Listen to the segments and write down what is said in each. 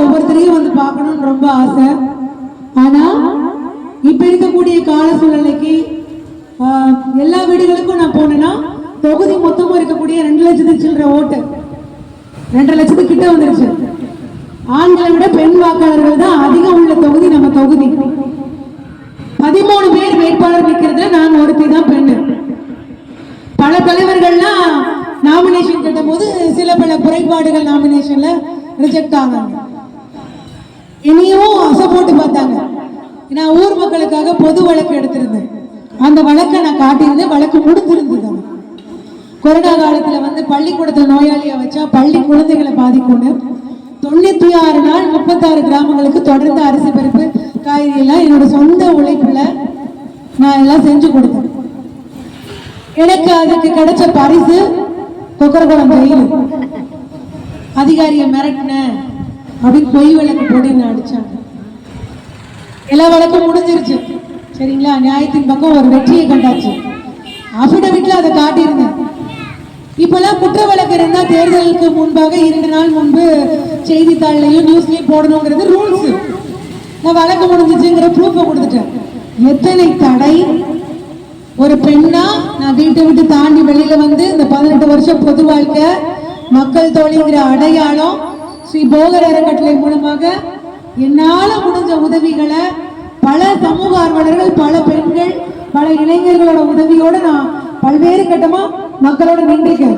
ஒவ்வொருத்தரையும் வந்து பார்க்கணும்னு ரொம்ப ஆசை. ஆனா இப்ப இருக்கக்கூடிய கால சூழ்நிலைக்கு எல்லா வீடுகளுக்கும் நான் போனேன்னா தொகுதி மொத்தமும் இருக்கக்கூடிய 2 லட்சத்துக்கு சில்லற ஓட்டு 2.5 லட்சத்துக்கு கிட்ட வந்துருச்சு. ஆண்களை விட பெண் வாக்காளர்கள் தான் அதிகம் உள்ள தொகுதி நம்ம தொகுதி. 13 பேர் வேட்பாளர் நிற்கிறதுல நான் ஒருத்தி தான் பெண்ணு. பல தலைவர்கள்லாம் நாமினேஷன் கட்டும் போது சில பல குறைபாடுகள் நாமினேஷன்ல ரிஜெக்ட் ஆனாங்க. இனியும் அசை போட்டு பார்த்தாங்க. நான் ஊர் மக்களுக்காக பொது வழக்கு எடுத்திருந்தேன். அந்த வழக்கை நான் காட்டியிருந்தேன். வழக்கு முடிஞ்சிருந்தது. கொரோனா காலத்துல வந்து பள்ளிக்கூடத்துல நோயாளியா வச்சா பள்ளி குழந்தைகளை பாதிக்கும்னு 96 நாள் 36 கிராமங்களுக்கு தொடர்ந்து அரிசி பருப்பு காய்கறி எல்லாம் என்னோட சொந்த உழைப்புல நான் எல்லாம் செஞ்சு கொடுத்தேன். எனக்கு அதுக்கு கிடைச்ச பரிசு கொக்கரகுளம் ஜெயிலு. அதிகாரியை மிரட்டின அப்படின்னு பொய் வழக்கு போட்டு என்ன அடிச்சாங்க. எல்லா வழக்கும் முடிஞ்சிருச்சு சரிங்களா. நியாயத்தின் பக்கம் ஒரு வெற்றியை கண்டாச்சு. அபிடவிட்ல அதை காட்டியிருந்தேன். இப்பெல்லாம் குற்ற வழக்கு இருந்தா தேர்தலுக்கு முன்பாக 2 நாள் முன்பு செய்தித்தாள்லையும் நியூஸ்லயும் போடணுங்கிறது ரூல்ஸ். நான் வழக்கு முடிஞ்சிச்சுங்கிற ப்ரூஃபை கொடுத்துட்டேன். எத்தனை தடை! ஒரு பெண்ணா நான் வீட்டை விட்டு தாண்டி வெளியில வந்து இந்த 18 வருஷம் பொது வாழ்க்கை மக்கள் தோழிங்கிற அடையாளம் ஸ்ரீ போகர் அறக்கட்டளை மூலமாக என்னால முடிஞ்ச உதவிகளை பல சமூக ஆர்வலர்கள், பல பெண்கள், பல இளைஞர்களோட உதவியோட நான் பல்வேறு கட்டமா மக்களோட நின்றிருக்கேன்.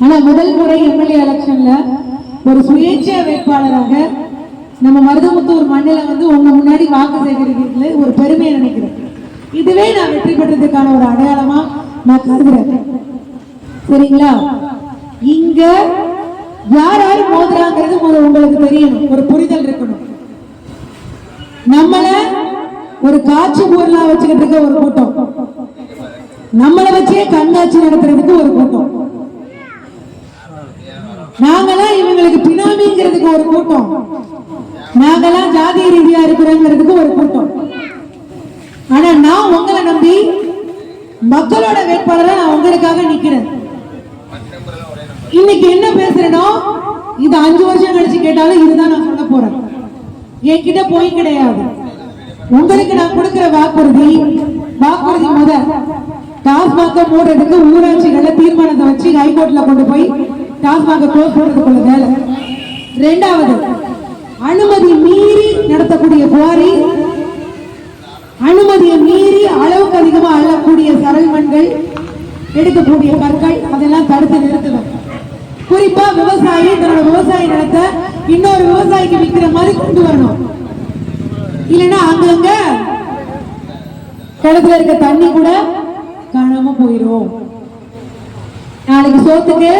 ஆனா முதல் முறை எம்எல்ஏ எலெக்ஷன்ல ஒரு சுயேட்சை வேட்பாளராக நம்ம மருதமுத்தூர் மண்ணில வந்து உங்க முன்னாடி வாக்கு சேகரிக்கிறதுல ஒரு பெருமையை நினைக்கிறேன். இதுவே நான் வெற்றி பெற்றதுக்கான ஒரு அடையாளமா நான் கருதுறேன். சரிங்களா. இங்க யார் யார் மோதுறாங்கிறது உங்களுக்கு தெரியணும், ஒரு புரிதல் இருக்கணும். நம்மள ஒரு காட்சி பொருளா வச்சுக்கிட்டு இருக்க ஒரு கூட்டம், நம்மளை வச்சே கண்காட்சி நடத்துறதுக்கு ஒரு கூட்டம், நாங்களாம் இவங்களுக்கு பினாமிங்கிறதுக்கு ஒரு கூட்டம், நாங்களாம் ஜாதிய ரீதியா இருக்கிறோங்கிறதுக்கு ஒரு கூட்டம். ஆனா நான் உங்களை நம்பி மக்களோட வேட்பாளரை நான் உங்களுக்காக நிக்கிறேன். இன்னைக்கு என்ன பேசுறேனோ இது 5 வருஷம் கழிச்சு கேட்டாலும் இதுதான் நான் சொல்ல போறேன். என்கிட்ட போய் கிடையாது. உங்களுக்கு நான் கொடுக்கிற வாக்குறுதி முதல் டாஸ்மாக மூடுறதுக்கு ஊராட்சிகளை தீர்மானத்தை வச்சு ஹைகோர்ட்ல கொண்டு போய் டாஸ்மாக க்ளோஸ் போடுறதுக்குள்ள வேலை. 2வது, அனுமதி மீறி நடத்தக்கூடிய குவாரி, அனுமதியை மீறி அளவுக்கு அதிகமா அள்ளக்கூடிய சரல் மண்கள், எடுக்கக்கூடிய கற்கள், அதெல்லாம் தடுத்து நிறுத்துவேன். குறிப்பா விவசாயி தன்னோட விவசாய நிலத்தை இன்னொரு விவசாயிக்கு விற்கிற மாதிரி கொண்டு வரணும். இல்லைன்னா அங்கங்க குளத்துல இருக்க தண்ணி கூட காணாம போயிடும். நாளைக்கு சோத்துக்கு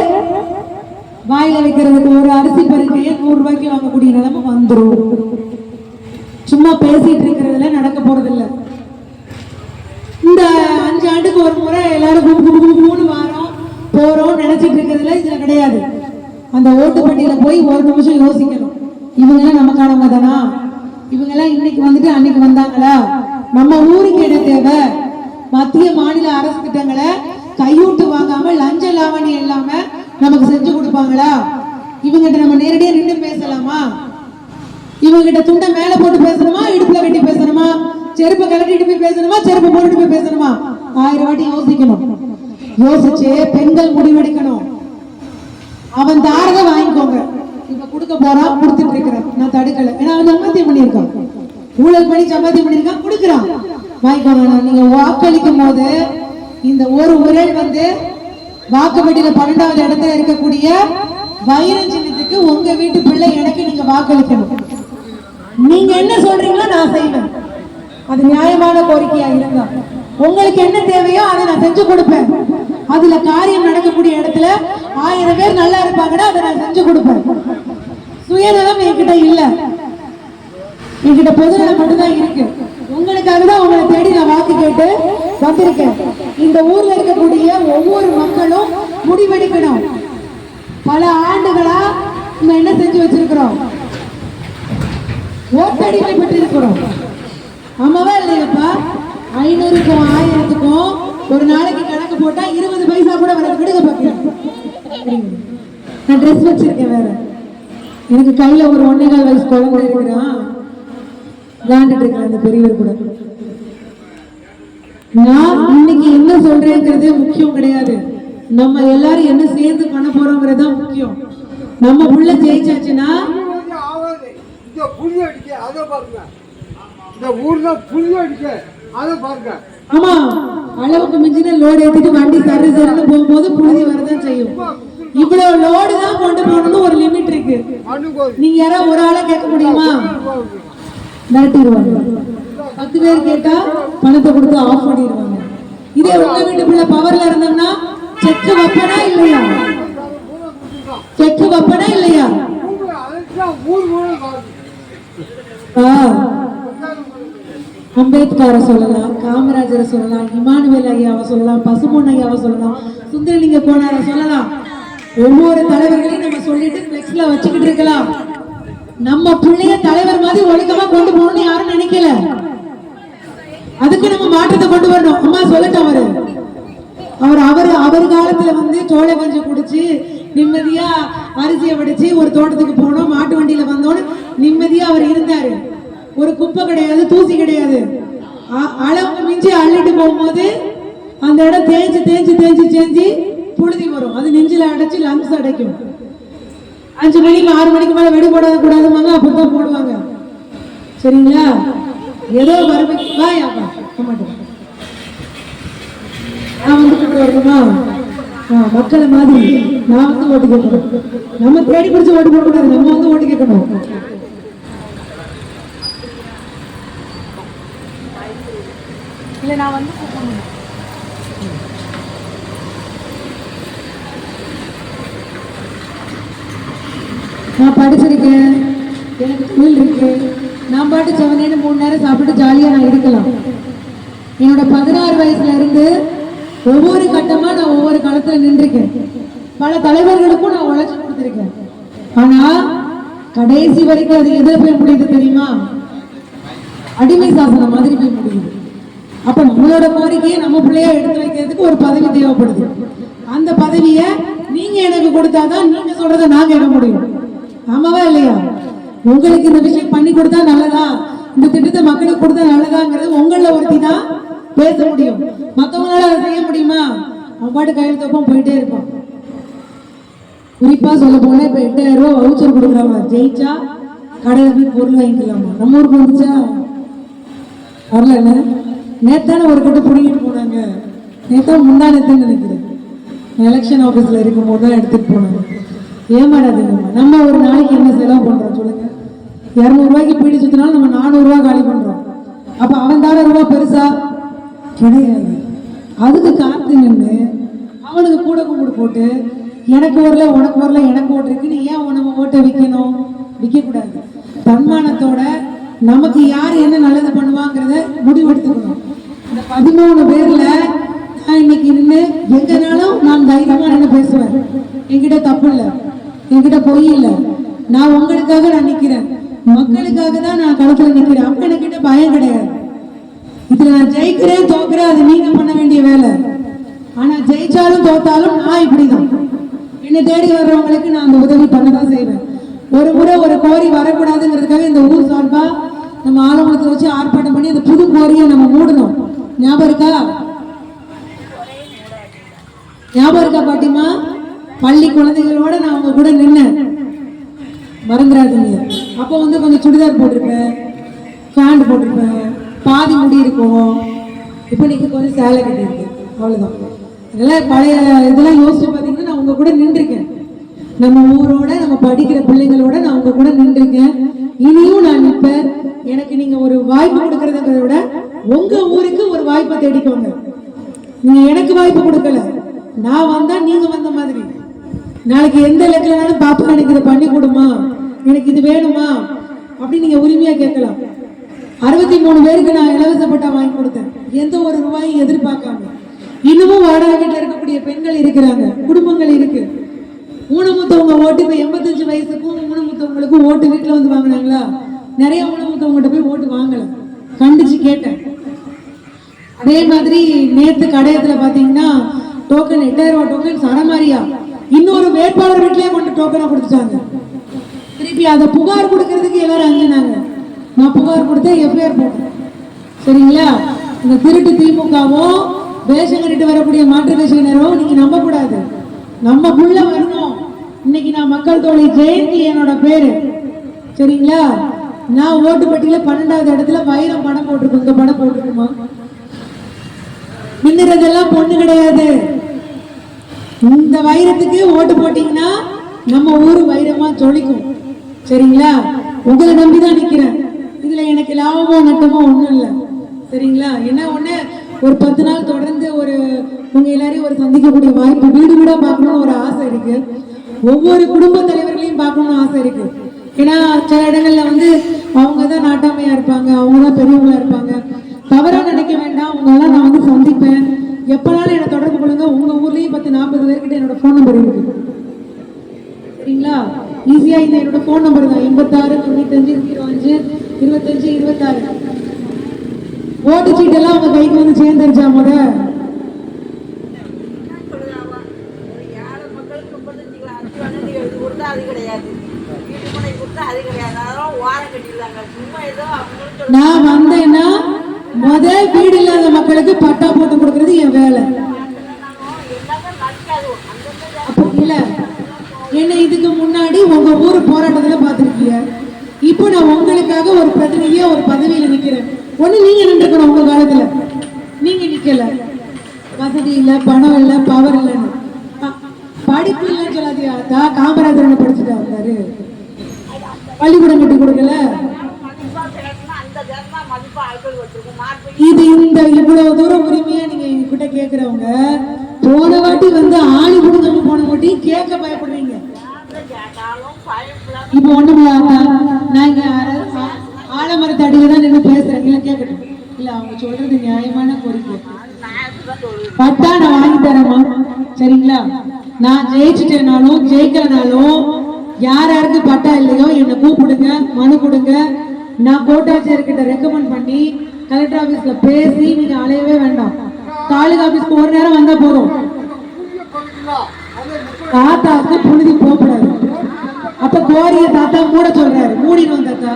வாயில வைக்கிறதுக்கு ஒரு அரிசி பருக்கையை 100 ரூபாய்க்கு வாங்கக்கூடிய நிலைமை வந்துடும். சும்மா பேசிட்டு இருக்கிறதுல நடக்க போறது இல்லை. இந்த 5 ஆண்டுக்கு ஒரு முறை எல்லாரும் 3 வாரம் போறோம் நினைச்சிட்டு இருக்கிறதுல இதுல கிடையாது. அந்த ஓட்டுப்பட்டியில போய் ஒரு நிமிஷம் யோசிக்கணும். இவங்க எல்லாம் நமக்கானவங்க தானா? இவங்க எல்லாம் இன்னைக்கு வந்துட்டு அன்னைக்கு வந்தாங்களா? நம்ம ஊருக்கு என்ன தேவை? மத்திய மாநில அரசு திட்டங்களை கையூட்டு வாங்காம லஞ்ச லாவணியம் இல்லாம நமக்கு செஞ்சு கொடுப்பாங்களா? இவங்கிட்ட நம்ம நேரடியா நின்று பேசலாமா? இவங்கிட்ட துண்டை மேல போட்டு பேசணுமா, இடுப்புல வெட்டி பேசணுமா, செருப்பை கலட்டிட்டு போய் பேசணுமா, செருப்பை போட்டுட்டு போய் பேசணுமா? 1000 வாட்டி யோசிக்கணும். யோசிச்சு பெண்கள் முடிவெடுக்கணும். அவன் தாரத வாங்கிக்கோங்க. இப்ப கொடுக்க போறான், கொடுத்துட்டு இருக்கிறான். நான் தடுக்கல. ஏன்னா அவன் சம்பாத்தியம் பண்ணியிருக்கான், ஊழல் பண்ணி சம்பாத்தியம் பண்ணியிருக்கான், கொடுக்குறான், வாங்கிக்கோங்க. நீங்க வாக்களிக்கும் போது இந்த ஒரு உரை வந்து வாக்குப்பட்டியில 12வது இடத்துல இருக்கக்கூடிய வைர சின்னத்துக்கு உங்க வீட்டு பிள்ளை எனக்கு நீங்க வாக்களிக்கணும். நீங்க என்ன சொல்றீங்களோ நான் செய்வேன். அது நியாயமான கோரிக்கையா இருந்தா உங்களுக்கு என்ன தேவையோ அதை நான் செஞ்சு கொடுப்பேன். அதுல காரியம் நடக்கக்கூடிய இடத்துல 1000 பேர் நல்லா இருப்பாங்கன்னா அதை நான் செஞ்சு கொடுப்பேன். சுயநலம் என்கிட்ட இல்ல, என்கிட்ட பொதுநலம் மட்டும்தான் இருக்கு. உங்களுக்காக தான் உங்களை தேடி நான் வாக்கு கேட்டு வந்திருக்கேன். இந்த ஊர்ல இருக்கக்கூடிய ஒவ்வொரு மக்களும் முடிவெடுக்கணும். பல ஆண்டுகளா நம்ம என்ன செஞ்சு வச்சிருக்கிறோம்? ஓட்டடிமைப்பட்டு இருக்கிறோம். ஆமாவா இல்லையாப்பா? 500க்கும் 1000க்கும் ஒரு நாளைக்கு கணக்கு போட்டா 20 பைசா கூட வர விடுங்க. பாக்கிறேன் நான் ட்ரெஸ் வச்சிருக்கேன் வேற. எனக்கு கையில ஒரு 1.25 வயசு குழந்தை இருக்கிறான், விளையாண்டுட்டு இருக்கிறேன் அந்த பெரியவர் கூட. நான் இன்னைக்கு என்ன சொல்றேங்கிறது முக்கியம் கிடையாது, நம்ம எல்லாரும் என்ன சேர்ந்து பண்ண போறோங்கிறது தான் முக்கியம். நம்ம உள்ள ஜெயிச்சாச்சுன்னா ஆமா, அளவுக்கு மிஞ்சின லோடு ஏத்திட்டு வண்டி சரி சரின்னு போகும்போது புழுதி வரதான் செய்யும். இவ்வளவு லோடு தான் கொண்டு போகணும்னு ஒரு லிமிட் இருக்கு. நீங்க யாராவது ஒரு ஆளா கேட்க முடியுமா? மிரட்டிடுவாங்க. 10 பேர் கேட்டா பணத்தை கொடுத்து ஆஃப் பண்ணிடுவாங்க. இதே உங்க வீட்டுக்குள்ள பவர்ல இருந்தோம்னா செக் வைப்பனா இல்லையா? செக் வைப்பனா இல்லையா? அம்பேத்கரை சொல்லலாம், காமராஜரை சொல்லலாம், இமானுவேல் ஐயாவை சொல்லலாம், பசுமொன் ஐயாவை சொல்லலாம், சுந்தரலிங்க கோனாரை சொல்லலாம். ஒவ்வொரு தலைவர்களையும் நம்ம சொல்லிட்டு பிளெக்ஸ்ல வச்சுக்கிட்டு இருக்கலாம். நம்ம பிள்ளைய தலைவர் மாதிரி ஒழுக்கமா கொண்டு போகணும்னு யாரும் நினைக்கல. அதுக்கு நம்ம மாற்றத்தை கொண்டு வரணும். அம்மா சொல்லட்டும், அவர் காலத்துல வந்து சோள கஞ்சி குடிச்சு நிம்மதியா அரிசியை வடிச்சு ஒரு தோட்டத்துக்கு போனோம், மாட்டு வண்டியில வந்தோன்னு நிம்மதியா அவர் இருந்தாரு. ஒரு குப்பை கிடையாது, தூசி கிடையாது. அளவுக்கு மிஞ்சி அள்ளிட்டு போகும்போது அந்த இடம் தேஞ்சு தேஞ்சு தேஞ்சு தேஞ்சு புழுதி வரும். அது நெஞ்சில அடைச்சு லங்ஸ் அடைக்கும். 5 மணிக்கு 6 மணிக்கு மேல வெடி போட கூடாதுமாங்க, அப்படித்தான் போடுவாங்க. சரிங்களா? ஏதோ வறுமைக்கு வாயாப்பா நான் வந்து கொண்டு வரணுமா? மக்களை மாதிரி நான் வந்து ஓட்டு கேட்கணும். நம்ம தேடி பிடிச்சு ஓட்டு போட கூடாது, நம்ம வந்து ஓட்டு கேட்கணும். இல்ல நான் வந்து நான் படிச்சிருக்கேன், எனக்கு தொழில் இருக்கு, நான் பாட்டு செவனேன்னு 3 நேரம் சாப்பிட்டு ஜாலியா நான் இருக்கலாம். என்னோட 16 வயசுல இருந்து ஒவ்வொரு கட்டமா நான் ஒவ்வொரு காலத்துல நின்றுருக்கேன். பல தலைவர்களுக்கும் நான் உழைச்சு கொடுத்துருக்கேன். ஆனா கடைசி வரைக்கும் அது எதிர போய் முடியுது தெரியுமா? அடிமை சாசனம் மாதிரி போய் முடியுது. அப்ப நம்மளோட கோரிக்கையை நம்ம பிள்ளைய எடுத்து வைக்கிறதுக்கு ஒரு பதவி தேவைப்படுது. அந்த பதவியை நீங்க எனக்கு கொடுத்தாதான் நீங்க சொல்றதை நான் கேட்க முடியும். ஆமாவா இல்லையா? உங்களுக்கு இந்த விஷயம் பண்ணி கொடுத்தா நல்லதா, இந்த திட்டத்தை மக்களுக்கு கொடுத்தா நல்லதாங்கிறது உங்கள ஒருத்தி தான் பேச முடியும். மற்றவங்களால அதை செய்ய முடியுமா? அவன் பாட்டு கையெழுத்தப்பம் போயிட்டே இருப்பான். குறிப்பா சொல்ல போனா இப்ப 8000 ரூபாய் வவுச்சர் கொடுக்குறாங்க. ஜெயிச்சா கடையில போய் பொருள் வாங்கிக்கலாமா? நம்ம ஊருக்கு வந்துச்சா? வரல. நேத்தான ஒரு கட்டு பிடிக்கிட்டு போனாங்க. நேத்தா முந்தானத்துன்னு நினைக்கிறேன். எலெக்ஷன் ஆஃபீஸ்ல இருக்கும் போது தான் எடுத்துட்டு போனாங்க. ஏமாறாதீங்கம்மா. நம்ம ஒரு நாளைக்கு என்ன செலவு பண்றோம் சொல்லுங்க? 200 ரூபாய்க்கு பீடி சுத்தினாலும் நம்ம 400 ரூபாய் காலி பண்றோம். அப்ப அவன் தான ரூபாய் பெருசா கிடையாது. அதுக்கு காத்து நின்று அவனுக்கு கூட கும்பிடு போட்டு எனக்கு வரல உனக்கு வரல எனக்கு ஓட்டு இருக்குன்னு ஏன் நம்ம ஓட்டை விற்கணும்? விற்க கூடாது. தன்மானத்தோட நமக்கு யார் என்ன நல்லது பண்ணுவாங்கிறத முடிவெடுத்துக்கணும். இந்த 13 பேர்ல நான் இன்னைக்கு நின்று எங்கனாலும் நான் தைரியமா நின்று பேசுவேன். என்கிட்ட தப்பு இல்லை, என்கிட்ட பொய் இல்லை. நான் உங்களுக்காக நான் நிக்கிறேன், மக்களுக்காக தான் நான் களத்துல நிக்கிறேன். அப்ப என்கிட்ட பயம் கிடையாது. இதுல நான் ஜெயிக்கிறேன் தோக்குறேன் அது நீங்க பண்ண வேண்டிய வேலை. ஆனா ஜெயிச்சாலும் தோத்தாலும் நான் இப்படிதான். என்னை தேடி வர்றவங்களுக்கு நான் அந்த உதவி பண்ணதான் செய்வேன். ஒரு முறை ஒரு கோரி வரக்கூடாதுங்கிறதுக்காக இந்த ஊர் சார்பா நம்ம ஆலங்குளத்தை வச்சு ஆர்ப்பாட்டம் பண்ணி அந்த புது கோரியை நம்ம மூடணும். ஞாபகம் இருக்கா? ஞாபகம் இருக்கா பாட்டிமா? பள்ளி குழந்தைகளோட நான் அவங்க கூட நின்னேன், மறந்துடாதீங்க. அப்போ வந்து கொஞ்சம் சுடிதார் போட்டிருப்பேன், பேண்ட் போட்டிருப்பேன், பாதி முடி இருக்கும். இப்போ நீங்க கொஞ்சம் சேலை கட்டிருக்கு, அவ்வளவுதான். அதெல்லாம் பழைய இதெல்லாம் யோசிச்சு பார்த்தீங்கன்னா நான் உங்க கூட நின்றுருக்கேன். நம்ம ஊரோட நம்ம படிக்கிற பிள்ளைங்களோட நான் உங்க கூட நின்றுருக்கேன். இனியும் நான் நிற்பேன். எனக்கு நீங்க ஒரு வாய்ப்பு கொடுக்கறதுங்கிறத விட உங்க ஊருக்கு ஒரு வாய்ப்பை தேடிக்கோங்க. நீங்க எனக்கு வாய்ப்பு கொடுக்கல, நான் வந்தா நீங்க வந்த மாதிரி. நாளைக்கு எந்த இலக்கினாலும் பாப்பா எனக்கு இதை பண்ணி கொடுமா, எனக்கு இது வேணுமா அப்படின்னு நீங்க உரிமையா கேட்கலாம். 63 பேருக்கு நான் இலவச பட்டா வாங்கி கொடுத்தேன், எந்த ஒரு ரூபாயும் எதிர்பார்க்காம. இன்னமும் வாடகை வீட்டில் இருக்கக்கூடிய பெண்கள் இருக்கிறாங்க, குடும்பங்கள் இருக்கு. ஊனமுத்தவங்க ஓட்டு இப்ப 85 வயசுக்கும் ஊனமுத்தவங்களுக்கும் ஓட்டு வீட்டுல வந்து வாங்கினாங்களா? நிறைய ஊனமுத்தவங்ககிட்ட போய் ஓட்டு வாங்கல, கண்டிச்சு கேட்டேன். அதே மாதிரி நேத்து கடையத்துல பாத்தீங்கன்னா டோக்கன் 8000 ரூபாய் டோக்கன் சரமாரியா இன்னொரு வேட்பாளர் வீட்லயே கொண்டு டோக்கனை கொடுத்துட்டாங்க. திருப்பி அதை புகார் கொடுக்கறதுக்கு எல்லாரும் அஞ்சினாங்க. நான் புகார் கொடுத்தேன், எஃப்ஐஆர் போட்டேன். சரிங்களா? இந்த திருட்டு திமுகவோ வேஷம் கட்டிட்டு வரக்கூடிய மாற்று கட்சியினரோ நீங்க நம்ப கூடாது. நம்மக்குள்ள வரணும். இன்னைக்கு நான் மக்கள் தோழி ஜெயந்தி என்னோட பேரு. சரிங்களா? நான் ஓட்டுப்பட்டியில 12வது இடத்துல வைரம் படம் போட்டிருக்கோம். இந்த படம் போட்டிருக்குமா? மின்னுறதெல்லாம் பொண்ணு கிடையாது. இந்த வைரத்துக்கு ஓட்டு போட்டீங்கன்னா நம்ம ஊரு வைரமா ஜொலிக்கும். சரிங்களா? உங்களை நம்பிதான் நிக்கிறேன். இதுல எனக்கு லாபமோ நட்டமோ ஒண்ணும் இல்லை. சரிங்களா? என்ன ஒண்ணு, ஒரு 10 நாள் தொடர்ந்து உங்க எல்லாரையும் சந்திக்கக்கூடிய வாய்ப்பு, வீடு வீடா பார்க்கணும்னு ஒரு ஆசை இருக்கு. ஒவ்வொரு குடும்ப தலைவர்களையும் பார்க்கணும்னு ஆசை இருக்கு. ஏன்னா சில இடங்கள்ல அவங்க தான் நாட்டாமையா இருப்பாங்க, அவங்க தான் பெரியவங்களா இருப்பாங்க. தவறா நினைக்க வேண்டாம். அவங்களெல்லாம் நான் சந்திப்பேன். எப்பனாலும் என்னை தொடர்பு கொள்ளுங்க. உங்க ஊர்லயும் 10-40 பேர்கிட்ட என்னோட போன் நம்பர் இருக்கு. சரிங்களா? ஈஸியா இந்த என்னோட போன் நம்பர் தான் 86 95 05 25 26. ஓட்டு சீட்டெல்லாம் உங்க கைக்கு சேர்ந்துருச்சா? முத நான் வந்தேன்னா வீடு இல்லாத மக்களுக்கு பட்டா போட்டு கொடுக்கறது என் வேலை. இல்ல என்ன இதுக்கு முன்னாடி உங்க ஊர் போராட்டத்துல பாத்துருக்கீங்க. இப்போ நான் உங்களுக்காக ஒரு பிரதிநிதியா ஒரு பதவியில நிக்கிறேன். ஒண்ணு நீங்க நின்றுக்கணும். உங்க காலத்துல நீங்க நிக்கல. வசதி இல்ல, பணம் இல்ல, பவர் இல்லைன்னு. படிப்பு இல்லைன்னு சொல்லாதியா. காமராஜர் படிச்சுட்டா வந்தாரு, பள்ளிக்கூடம் கட்டி கொடுக்கல. இது இந்த இவ்வளவு தூரம் உரிமையா நீங்க எங்ககிட்ட கேக்குறவங்க, போன வாட்டி ஆணி கொடுங்க போன வாட்டி கேட்க பயப்படுறீங்க. இப்ப ஒண்ணுமில்ல, நான் இங்க ஆலமரத்து அடியில தான் நின்று பேசுறேன். இல்ல கேட்கட்டும். இல்ல அவங்க சொல்றது நியாயமான கோரிக்கை. பட்டா நான் வாங்கி தரேமா? சரிங்களா? நான் ஜெயிச்சுட்டேனாலும் ஜெயிக்கலனாலும் யார் யாருக்கு பட்டா இல்லையோ என்னை கூப்பிடுங்க, மனு கொடுங்க. நான் கோட்டாட்சியர்கிட்ட ரெக்கமெண்ட் பண்ணி கலெக்டர் ஆபீஸ்ல பேசி நீங்க அலையவே வேண்டாம். தாலுகா ஆபீஸ்க்கு ஒரு நேரம் வந்தா போதும். தாத்தாவுக்கு புழுதி போகக்கூடாது. அப்ப கோரிய தாத்தா மூட சொல்றாரு, மூடின்னு வந்தாத்தா